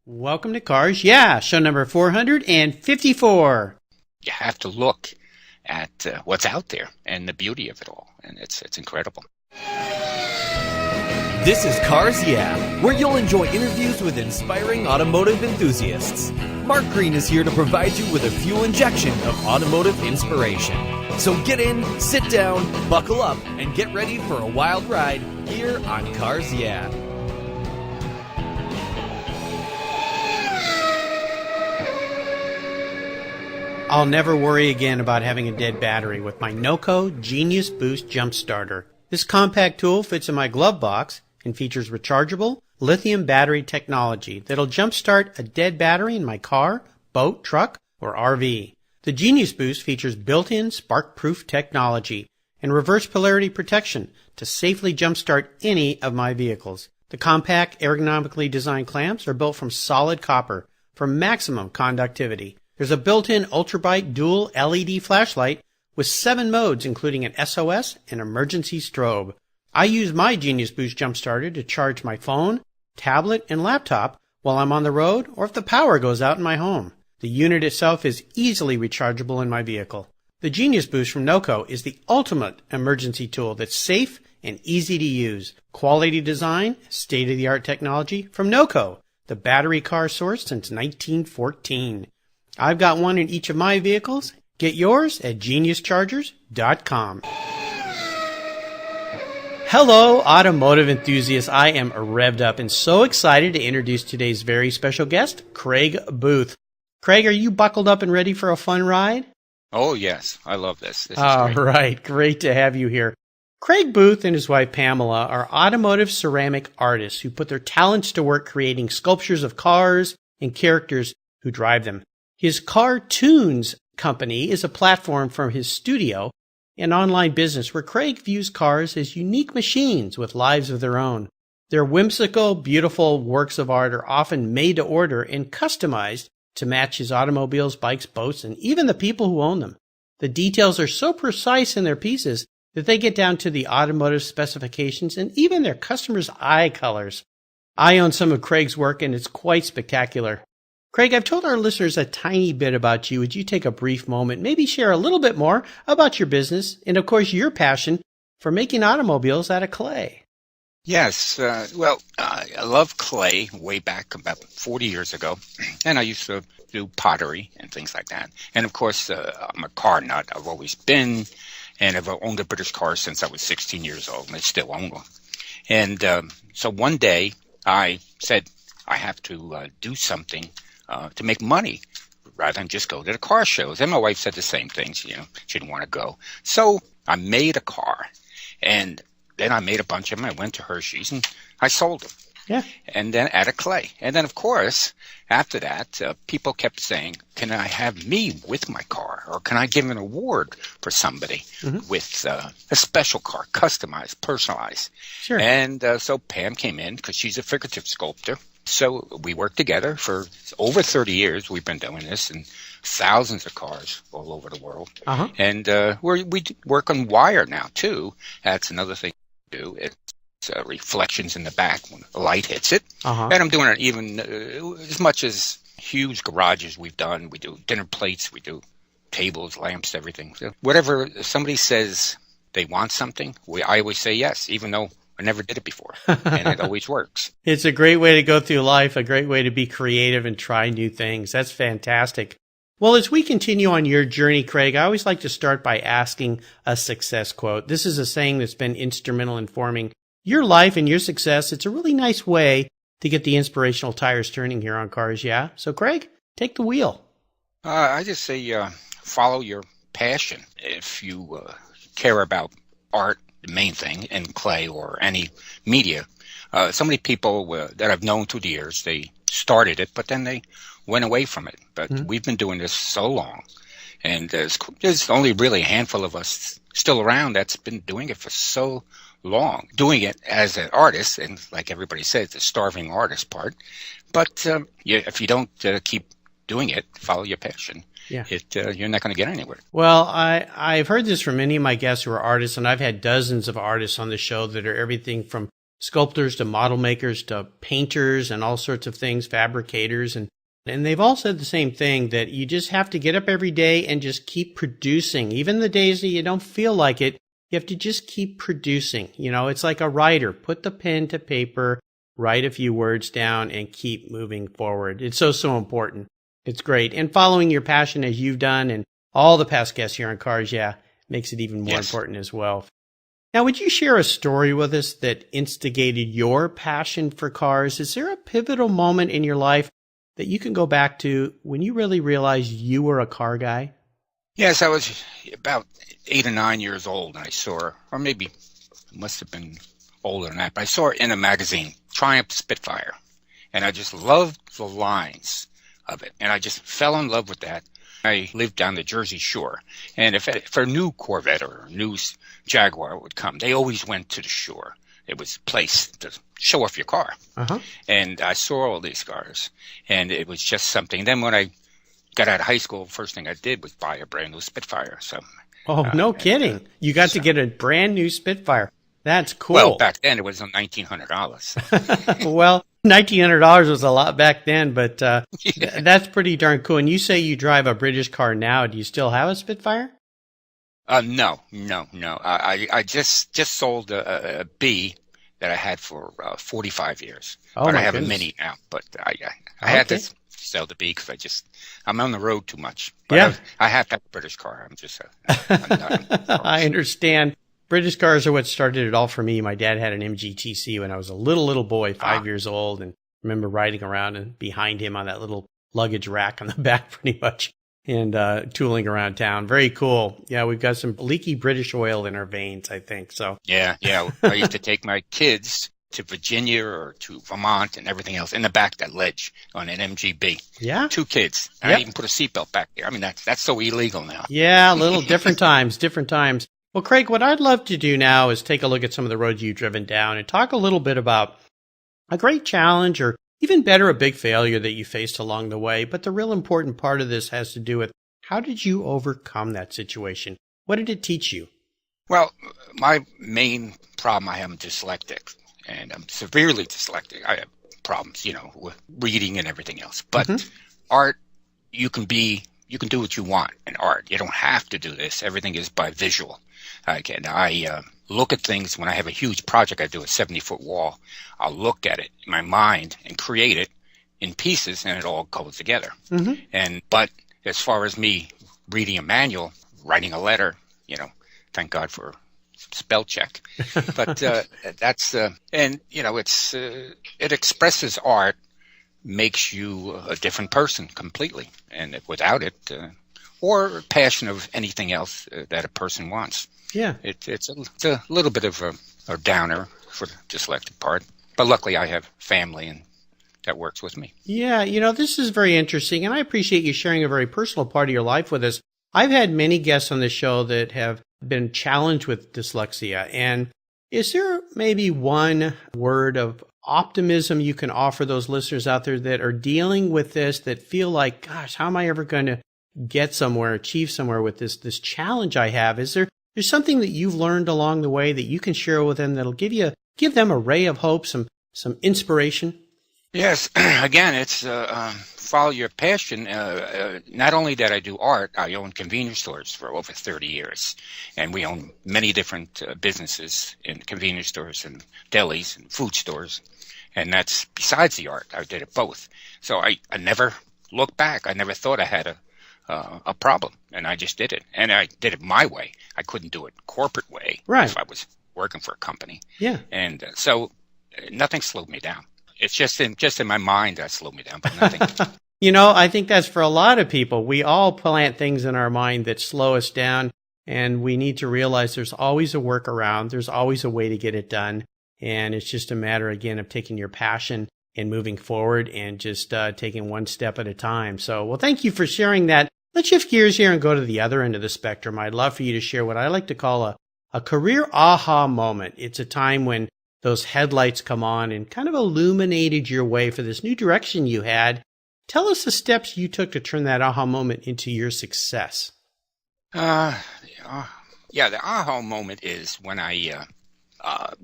Welcome to Cars Yeah, show number 454. You have to look at what's out there and the beauty of it all, and it's incredible. This is Cars Yeah, where you'll enjoy interviews with inspiring automotive enthusiasts. Mark Green is here to provide you with a fuel injection of automotive inspiration. So get in, sit down, buckle up, and get ready for a wild ride here on Cars Yeah. I'll never worry again about having a dead battery with my NOCO Genius Boost Jump Starter. This compact tool fits in my glove box and features rechargeable lithium battery technology that'll jumpstart a dead battery in my car, boat, truck, or RV. The Genius Boost features built-in spark-proof technology and reverse polarity protection to safely jumpstart any of my vehicles. The compact, ergonomically designed clamps are built from solid copper for maximum conductivity. There's a built-in ultra-bright dual LED flashlight with 7 modes, including an SOS and emergency strobe. I use my Genius Boost Jump Starter to charge my phone, tablet, and laptop while I'm on the road or if the power goes out in my home. The unit itself is easily rechargeable in my vehicle. The Genius Boost from NOCO is the ultimate emergency tool that's safe and easy to use. Quality design, state-of-the-art technology from NOCO, the battery car source since 1914. I've got one in each of my vehicles. Get yours at geniuschargers.com. Hello, automotive enthusiasts. I am revved up and so excited to introduce today's very special guest, Craig Booth. Craig, are you buckled up and ready for a fun ride? Oh, yes. I love this. This is All great. right. Great to have you here. Craig Booth and his wife Pamela are automotive ceramic artists who put their talents to work creating sculptures of cars and characters who drive them. His CARtoons company is a platform from his studio, an online business where Craig views cars as unique machines with lives of their own. Their whimsical, beautiful works of art are often made to order and customized to match his automobiles, bikes, boats, and even the people who own them. The details are so precise in their pieces that they get down to the automotive specifications and even their customers' eye colors. I own some of Craig's work and it's quite spectacular. Craig, I've told our listeners a tiny bit about you. Would you take a brief moment, maybe share a little bit more about your business and, of course, your passion for making automobiles out of clay? Yes. I love clay way back about 40 years ago, and I used to do pottery and things like that. And, of course, I'm a car nut. I've always been, and I've owned a British car since I was 16 years old, and I still own one. And so one day I said I have to do something to make money rather than just go to the car shows. And my wife said the same thing. She didn't want to go. So I made a car, and then I made a bunch of them. I went to Hershey's, and I sold them. Yeah. And then out of clay. And then, of course, after that, people kept saying, can I have me with my car? Or can I give an award for somebody with a special car, customized, personalized? Sure. And so Pam came in because she's a figurative sculptor. So we worked together for over 30 years. We've been doing this in thousands of cars all over the world. Uh-huh. And we work on wire now, too. That's another thing we do. It's reflections in the back when the light hits it. Uh-huh. And I'm doing it even as much as huge garages we've done. We do dinner plates. We do tables, lamps, everything. So whatever somebody says they want something, I always say yes, even though I never did it before, and it always works. It's a great way to go through life, a great way to be creative and try new things. That's fantastic. Well, as we continue on your journey, Craig, I always like to start by asking a success quote. This is a saying that's been instrumental in forming your life and your success. It's a really nice way to get the inspirational tires turning here on Cars Yeah. So, Craig, take the wheel. I just say follow your passion. If you care about art, the main thing, in clay or any media. So many people that I've known through the years, they started it, but then they went away from it. But we've been doing this so long, and there's only really a handful of us still around that's been doing it for so long, doing it as an artist, and like everybody says, the starving artist part. But if you don't keep doing it, follow your passion. Yeah. You're not going to get anywhere. Well, I've heard this from many of my guests who are artists, and I've had dozens of artists on the show that are everything from sculptors to model makers to painters and all sorts of things, fabricators. And they've all said the same thing, that you just have to get up every day and just keep producing. Even the days that you don't feel like it, you have to just keep producing. You know, it's like a writer. Put the pen to paper, write a few words down, and keep moving forward. It's so important. It's great. And following your passion as you've done, and all the past guests here on Cars, makes it even more important as well. Now, would you share a story with us that instigated your passion for cars? Is there a pivotal moment in your life that you can go back to when you really realized you were a car guy? Yes, I was about 8 or 9 years old, and I saw her, or maybe it must have been older than that, but I saw her in a magazine, Triumph Spitfire, and I just loved the lines of it, and I just fell in love with that. I lived down the Jersey Shore, and if a new Corvette or a new Jaguar would come, they always went to the shore. It was a place to show off your car. Uh-huh. And I saw all these cars, and it was just something. Then when I got out of high school, first thing I did was buy a brand new Spitfire. So, no kidding. You got to get a brand new Spitfire. That's cool. Well, back then it was $1,900. Well, $1,900 was a lot back then, but that's pretty darn cool. And you say you drive a British car now. Do you still have a Spitfire? No. I just sold a B that I had for 45 years. But I have a Mini now. But I had to sell the B because I'm on the road too much. But I have to have a British car. I understand. British cars are what started it all for me. My dad had an MGTC when I was a little boy, 5 years old, and I remember riding around and behind him on that little luggage rack on the back pretty much, and tooling around town. Very cool. Yeah, we've got some leaky British oil in our veins, I think. So Yeah. I used to take my kids to Virginia or to Vermont and everything else in the back, that ledge on an MGB. Yeah. 2 kids. Yep. I even put a seatbelt back there. I mean, that's so illegal now. Yeah, a little different times. Well, Craig, what I'd love to do now is take a look at some of the roads you've driven down and talk a little bit about a great challenge, or even better, a big failure that you faced along the way. But the real important part of this has to do with, how did you overcome that situation? What did it teach you? Well, my main problem, I am dyslexic, and I'm severely dyslexic. I have problems, with reading and everything else. But art, you can do what you want in art. You don't have to do this. Everything is by visual. I look at things when I have a huge project. I do a 70-foot wall. I'll look at it in my mind and create it in pieces, and it all goes together. But as far as me reading a manual, writing a letter, thank God for spell check. But that's it expresses art, makes you a different person completely, and without it, or passion of anything else that a person wants. Yeah, it's a little bit of a downer for the dyslexic part, but luckily I have family and that works with me. Yeah, this is very interesting, and I appreciate you sharing a very personal part of your life with us. I've had many guests on the show that have been challenged with dyslexia, and is there maybe one word of optimism you can offer those listeners out there that are dealing with this, that feel like, gosh, how am I ever going to get somewhere, achieve somewhere with this challenge I have? Is there's something that you've learned along the way that you can share with them that'll give them a ray of hope, some inspiration? Yes. Again, it's follow your passion. Not only that I do art, I own convenience stores for over 30 years. And we own many different businesses in convenience stores and delis and food stores. And that's besides the art. I did it both. So I never looked back. I never thought I had a problem. And I just did it. And I did it my way. I couldn't do it corporate way if I was working for a company. Yeah. And so nothing slowed me down. It's just in my mind that slowed me down, but nothing. I think that's for a lot of people. We all plant things in our mind that slow us down, and we need to realize there's always a workaround. There's always a way to get it done. And it's just a matter, again, of taking your passion and moving forward and just taking one step at a time. So, well, thank you for sharing that. Let's shift gears here and go to the other end of the spectrum. I'd love for you to share what I like to call a career aha moment. It's a time when those headlights come on and kind of illuminated your way for this new direction you had. Tell us the steps you took to turn that aha moment into your success. The aha moment is when I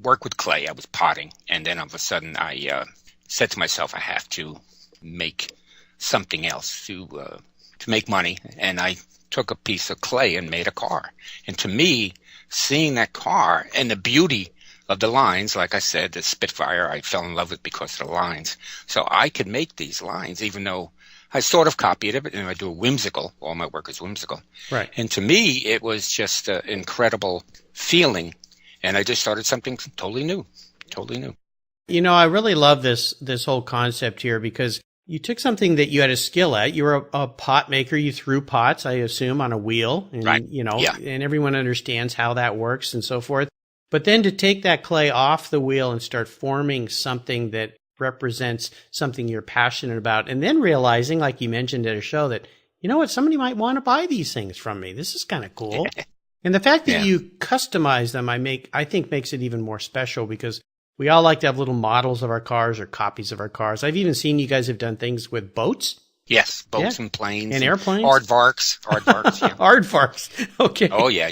work with clay. I was potting, and then all of a sudden I said to myself, I have to make something else to make money, and I took a piece of clay and made a car. And to me, seeing that car and the beauty of the lines, like I said, the Spitfire, I fell in love with because of the lines. So I could make these lines, even though I sort of copied it, and I do a whimsical. All my work is whimsical. Right. And to me, it was just an incredible feeling, and I just started something totally new, totally new. You know, I really love this whole concept here because you took something that you had a skill at. You were a pot maker. You threw pots, I assume, on a wheel. And, right. And everyone understands how that works and so forth. But then to take that clay off the wheel and start forming something that represents something you're passionate about, and then realizing, like you mentioned at a show, that, you know what, somebody might want to buy these things from me. This is kind of cool. And the fact that you customize them, I think makes it even more special because we all like to have little models of our cars or copies of our cars. I've even seen you guys have done things with boats. Yes, boats and planes. And airplanes. Aardvarks. Yeah. Aardvarks. Okay. Oh, yeah.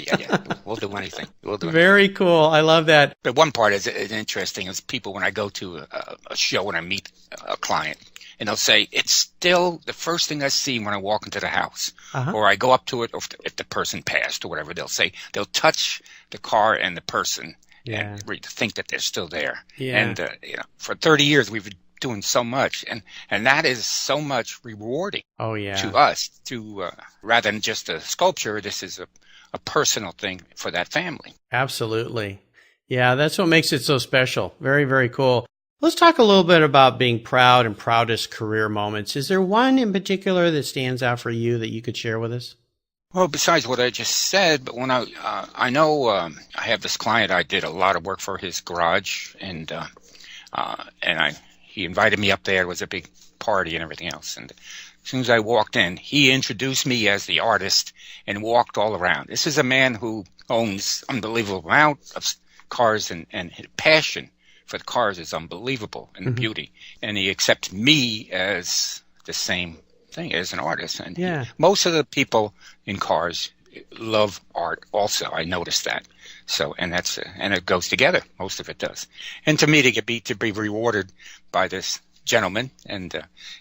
We'll do anything. Very cool. I love that. But one part is interesting is people, when I go to a show and I meet a client, and they'll say, it's still the first thing I see when I walk into the house. Or I go up to it, or if the person passed or whatever, they'll touch the car and the person. And think that they're still there. And for 30 years we've been doing so much, and that is so much rewarding. To us, rather than just a sculpture. This is a personal thing for that family. Absolutely. Yeah, that's what makes it so special. Very, very cool. Let's talk a little bit about being proud and proudest career moments. Is there one in particular that stands out for you that you could share with us? Well, besides what I just said, but when I know I have this client, I did a lot of work for his garage, and he invited me up there. It was a big party and everything else. And as soon as I walked in, he introduced me as the artist and walked all around. This is a man who owns unbelievable amount of cars, and his passion for the cars is unbelievable, and the beauty. And he accepts me as the same thing as an artist. And most of the people in cars love art also. I noticed that. So, and it goes together. Most of it does. And to me, to be rewarded by this gentleman and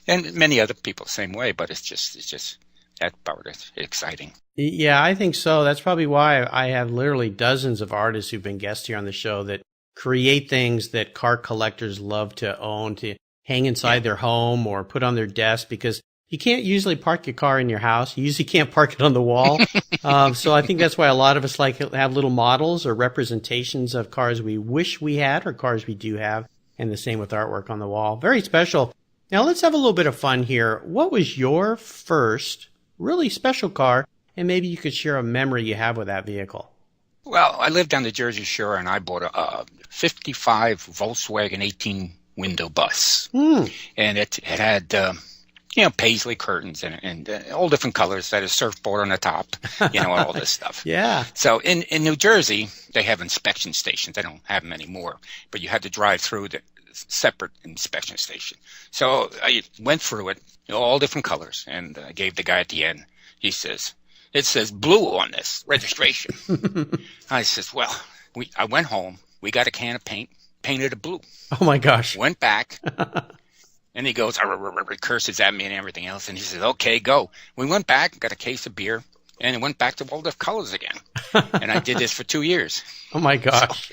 many other people the same way, but it's just that part is exciting. Yeah, I think so. That's probably why I have literally dozens of artists who've been guests here on the show that create things that car collectors love to own, to hang inside their home or put on their desk, because you can't usually park your car in your house. You usually can't park it on the wall. So I think that's why a lot of us like to have little models or representations of cars we wish we had or cars we do have, and the same with artwork on the wall. Very special. Now let's have a little bit of fun here. What was your first really special car, and maybe you could share a memory you have with that vehicle? Well, I lived on the Jersey Shore, and I bought a 55 Volkswagen 18-window bus. And it had paisley curtains and all different colors, that is surfboard on the top, all this stuff. So in New Jersey, they have inspection stations. They don't have them anymore, but you had to drive through the separate inspection station. So I went through it, all different colors, and I gave the guy at the end, he says, it says blue on this registration. I says, well, I went home, we got a can of paint, painted it blue. Oh my gosh. Went back. And he goes, curses at me and everything else. And he says, okay, go. We went back, got a case of beer, and it went back to all the colors again. And I did this for 2 years. Oh, my gosh.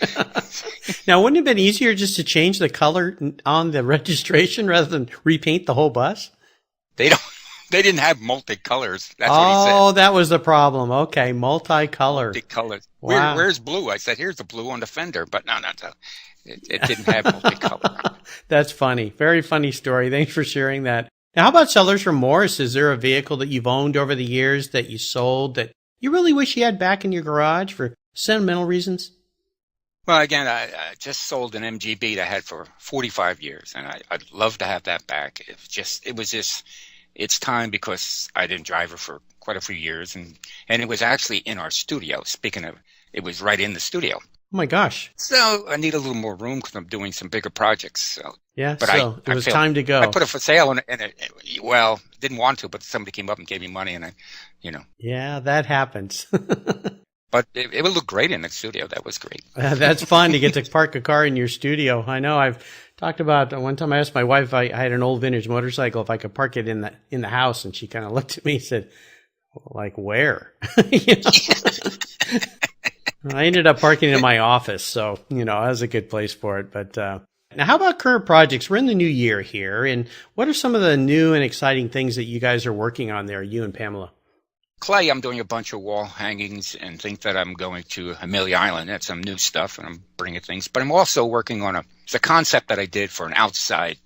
Now, wouldn't it have been easier just to change the color on the registration rather than repaint the whole bus? They didn't have multicolors. That's what he said. Oh, that was the problem. Okay, multicolor. Multicolor. Wow. Where's blue? I said, here's the blue on the fender. But no. It didn't have multicolor. That's funny. Very funny story. Thanks for sharing that. Now, how about sellers from Morris? Is there a vehicle that you've owned over the years that you sold that you really wish you had back in your garage for sentimental reasons? Well, again, I just sold an MGB that I had for 45 years, and I'd love to have that back. It's time, because I didn't drive her for quite a few years, and it was actually in our studio. Speaking of, it was right in the studio. Oh my gosh. So I need a little more room because I'm doing some bigger projects. So. Yeah, but it was time to go. I put it for sale, and didn't want to, but somebody came up and gave me money, and Yeah, that happens. But it would look great in the studio. That was great. That's fun to get to park a car in your studio. I know I've talked about one time I asked my wife, I had an old vintage motorcycle, if I could park it in the house. And she kind of looked at me and said, like, where? You know? I ended up parking in my office. So, that was a good place for it. But now how about current projects? We're in the new year here. And what are some of the new and exciting things that you guys are working on there, you and Pamela? Clay, I'm doing a bunch of wall hangings and think that I'm going to Amelia Island. That's some new stuff, and I'm bringing things. But I'm also working on it's a concept that I did for an outside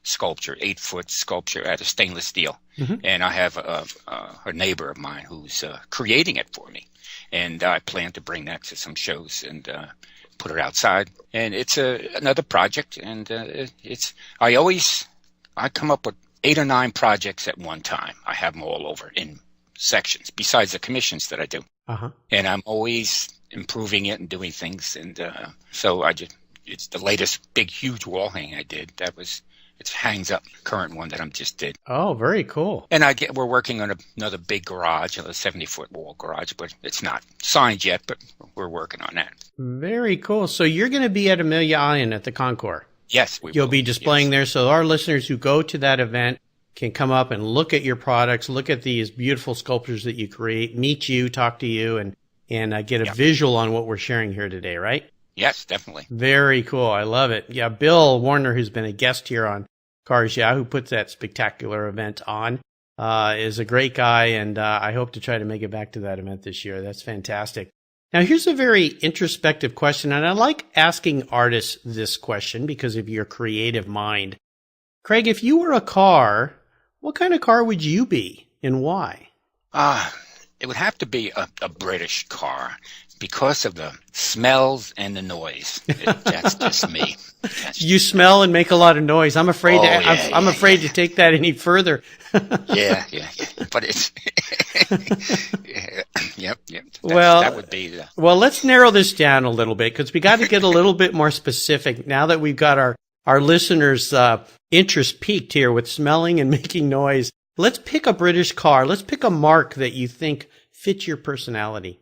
sculpture, 8-foot sculpture out of stainless steel. Mm-hmm. And I have a neighbor of mine who's creating it for me. And I plan to bring that to some shows and put it outside. And it's another project, and I come up with 8 or 9 projects at one time. I have them all over in sections besides the commissions that I do. Uh-huh. And I'm always improving it and doing things. And so it's the latest big, huge wall hanging I did. It hangs up, current one that I just did. Oh, very cool. And we're working on another big garage, a 70-foot wall garage, but it's not signed yet, but we're working on that. Very cool. So you're going to be at Amelia Island at the Concours? Yes. You'll be displaying there, so our listeners who go to that event can come up and look at your products, look at these beautiful sculptures that you create, meet you, talk to you, and get a visual on what we're sharing here today, right? Yes, definitely. Very cool. I love it. Yeah, Bill Warner, who's been a guest here on Cars Yeah, who puts that spectacular event on, is a great guy, and I hope to try to make it back to that event this year. That's fantastic. Now, here's a very introspective question, and I like asking artists this question because of your creative mind. Craig, if you were a car, what kind of car would you be, and why? It would have to be a British car because of the smells and the noise. That's just me. You smell and make a lot of noise. I'm afraid I'm afraid to take that any further. Yeah. But it's yep. That would be the. Well, let's narrow this down a little bit because we got to get a little bit more specific now that we've got our listeners' interest peaked here with smelling and making noise. Let's pick a British car. Let's pick a marque that you think fits your personality.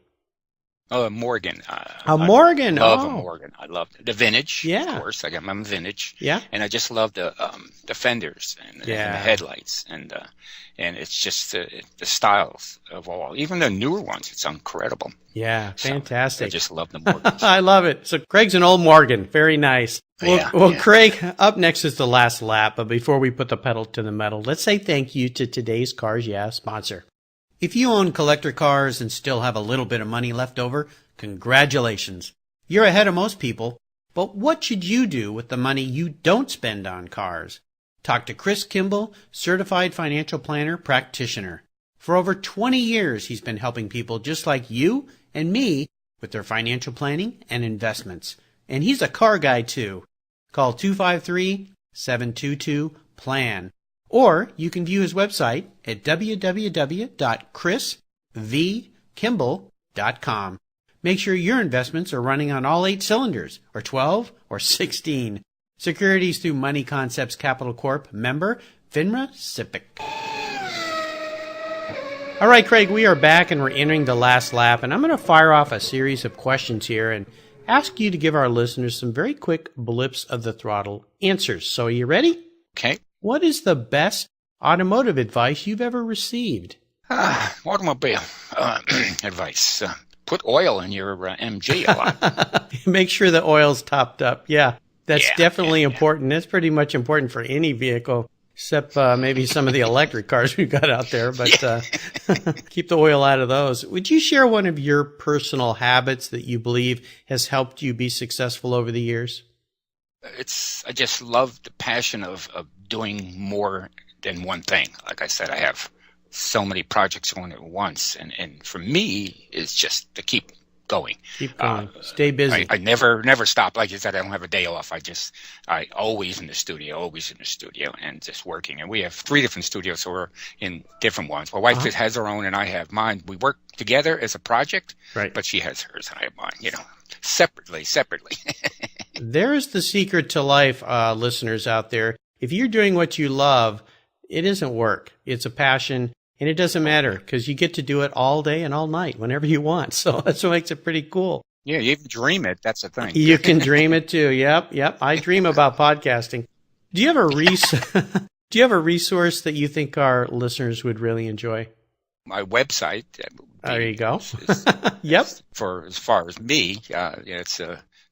Morgan. Morgan. I love a Morgan. I love the vintage. Yeah. Of course, I got my vintage. Yeah. And I just love the fenders and the headlights and it's just the styles of all. Even the newer ones, it's incredible. Yeah, fantastic. So I just love the Morgans. I love it. So Craig's an old Morgan. Very nice. Well, Craig, up next is the last lap. But before we put the pedal to the metal, let's say thank you to today's Cars Yeah sponsor. If you own collector cars and still have a little bit of money left over, congratulations. You're ahead of most people. But what should you do with the money you don't spend on cars? Talk to Chris Kimball, certified financial planner practitioner. For over 20 years, he's been helping people just like you and me with their financial planning and investments. And he's a car guy too. Call 253-722-PLAN. Or you can view his website at www.chrisvkimball.com. Make sure your investments are running on all 8 cylinders, or 12, or 16. Securities through Money Concepts Capital Corp. Member, FINRA SIPC. All right, Craig, we are back and we're entering the last lap. And I'm going to fire off a series of questions here and ask you to give our listeners some very quick blips of the throttle answers. So are you ready? Okay. What is the best automotive advice you've ever received? Automobile advice. Put oil in your MG a lot. Make sure the oil's topped up. Yeah, that's definitely important. That's pretty much important for any vehicle, except maybe some of the electric cars we've got out there. But keep the oil out of those. Would you share one of your personal habits that you believe has helped you be successful over the years? I just love the passion of doing more than one thing. Like I said, I have so many projects going at once, and for me, it's just to keep going. Keep going. Stay busy. I never stop. Like you said, I don't have a day off. I always in the studio, and just working. And we have 3 different studios, so we're in different ones. My wife has her own, and I have mine. We work together as a project, right? But she has hers, and I have mine. Separately. There's the secret to life, listeners out there. If you're doing what you love, it isn't work. It's a passion. And it doesn't matter because you get to do it all day and all night whenever you want. So that's what makes it pretty cool. Yeah, you can dream it. That's the thing. You can dream it too. Yep. I dream about podcasting. Do you have a resource that you think our listeners would really enjoy? My website. There you go. Yep. For as far as me, it's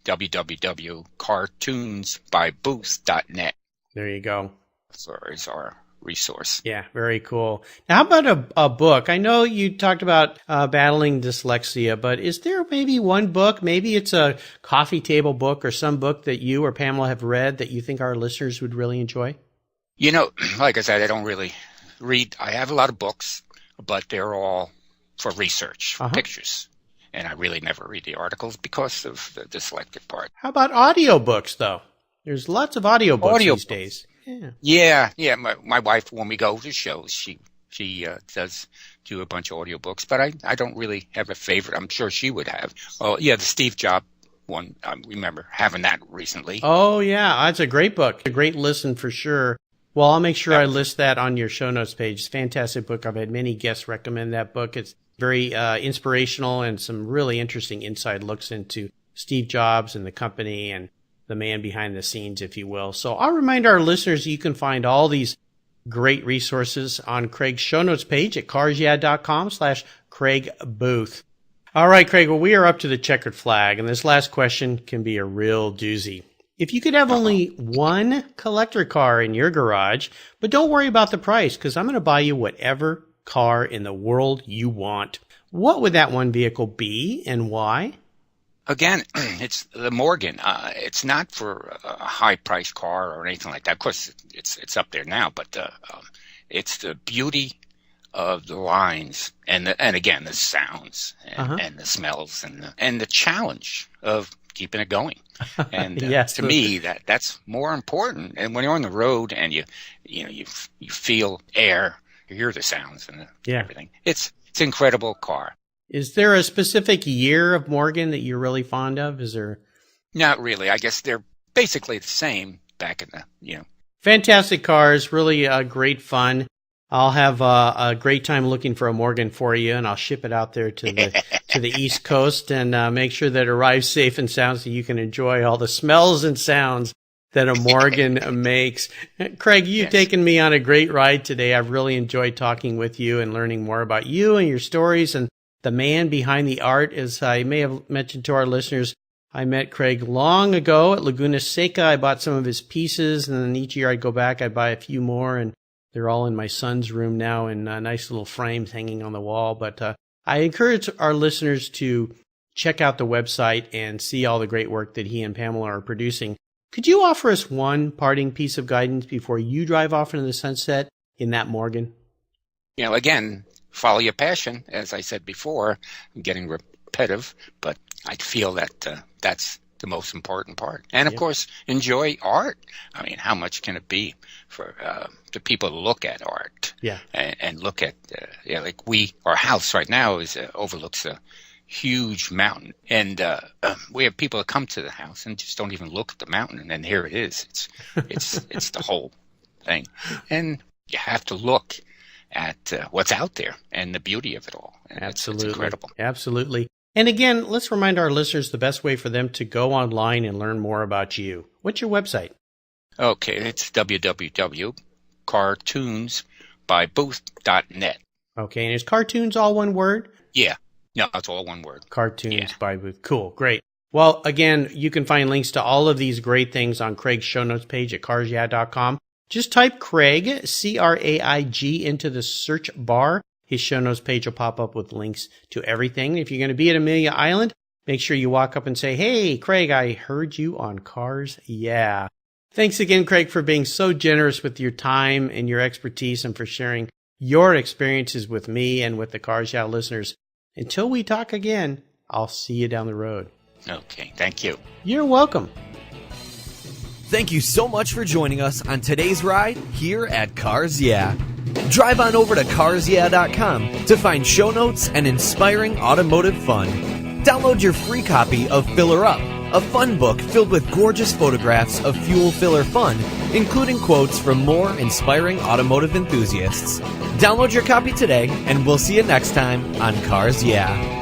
www.CARtoonsbyBooth.net. There you go. Is our resource. Yeah, very cool. Now, how about a book? I know you talked about battling dyslexia, but is there maybe one book, maybe it's a coffee table book or some book that you or Pamela have read that you think our listeners would really enjoy? Like I said, I don't really read. I have a lot of books, but they're all for research, pictures. And I really never read the articles because of the dyslexic part. How about audiobooks, though? There's lots of audiobooks these days. Yeah. My wife, when we go to shows, she does do a bunch of audiobooks, but I don't really have a favorite. I'm sure she would have. Oh, yeah, the Steve Jobs one. I remember having that recently. Oh, yeah. That's a great book. A great listen for sure. Well, I'll make sure I list that on your show notes page. It's a fantastic book. I've had many guests recommend that book. It's very inspirational and some really interesting inside looks into Steve Jobs and the company and the man behind the scenes, if you will. So I'll remind our listeners you can find all these great resources on Craig's show notes page at carsyeah.com/CraigBooth. All right, Craig, well, we are up to the checkered flag, and this last question can be a real doozy. If you could have only one collector car in your garage, but don't worry about the price because I'm going to buy you whatever car in the world you want, what would that one vehicle be and why? Again, it's the Morgan. It's not for a high-priced car or anything like that. Of course, it's up there now, but it's the beauty of the lines and again the sounds and the smells and the challenge of keeping it going. And yes, to me, that's more important. And when you're on the road and you feel air, you hear the sounds and everything. It's an incredible car. Is there a specific year of Morgan that you're really fond of? Is there? Not really. I guess they're basically the same back in the, Fantastic cars, really great fun. I'll have a great time looking for a Morgan for you, and I'll ship it out there to the East Coast and make sure that it arrives safe and sound so you can enjoy all the smells and sounds that a Morgan makes. Craig, you've taken me on a great ride today. I've really enjoyed talking with you and learning more about you and your stories and the man behind the art. As I may have mentioned to our listeners, I met Craig long ago at Laguna Seca. I bought some of his pieces, and then each year I'd go back, I'd buy a few more, and they're all in my son's room now in nice little frames hanging on the wall. But I encourage our listeners to check out the website and see all the great work that he and Pamela are producing. Could you offer us one parting piece of guidance before you drive off into the sunset in that Morgan? Again, follow your passion. As I said before, I'm getting repetitive, but I feel that that's the most important part. And, of course, enjoy art. I mean, how much can it be for the people to look at art and look at, like our house right now overlooks a huge mountain. And we have people that come to the house and just don't even look at the mountain, and then here it is. It's the whole thing. And you have to look at what's out there and the beauty of it all. And Absolutely. It's incredible. Absolutely. And again, let's remind our listeners the best way for them to go online and learn more about you. What's your website? Okay, it's www.CARtoonsbyBooth.net. Okay, and is cartoons all one word? Yeah. No, it's all one word. Cartoons by Booth. Cool, great. Well, again, you can find links to all of these great things on Craig's show notes page at carsyeah.com. Just type Craig, C-R-A-I-G, into the search bar. His show notes page will pop up with links to everything. If you're going to be at Amelia Island, make sure you walk up and say, "Hey, Craig, I heard you on Cars Yeah." Thanks again, Craig, for being so generous with your time and your expertise and for sharing your experiences with me and with the Cars Yeah listeners. Until we talk again, I'll see you down the road. Okay, thank you. You're welcome. Thank you so much for joining us on today's ride here at Cars Yeah. Drive on over to carsyeah.com to find show notes and inspiring automotive fun. Download your free copy of Filler Up, a fun book filled with gorgeous photographs of fuel filler fun, including quotes from more inspiring automotive enthusiasts. Download your copy today, and we'll see you next time on Cars Yeah!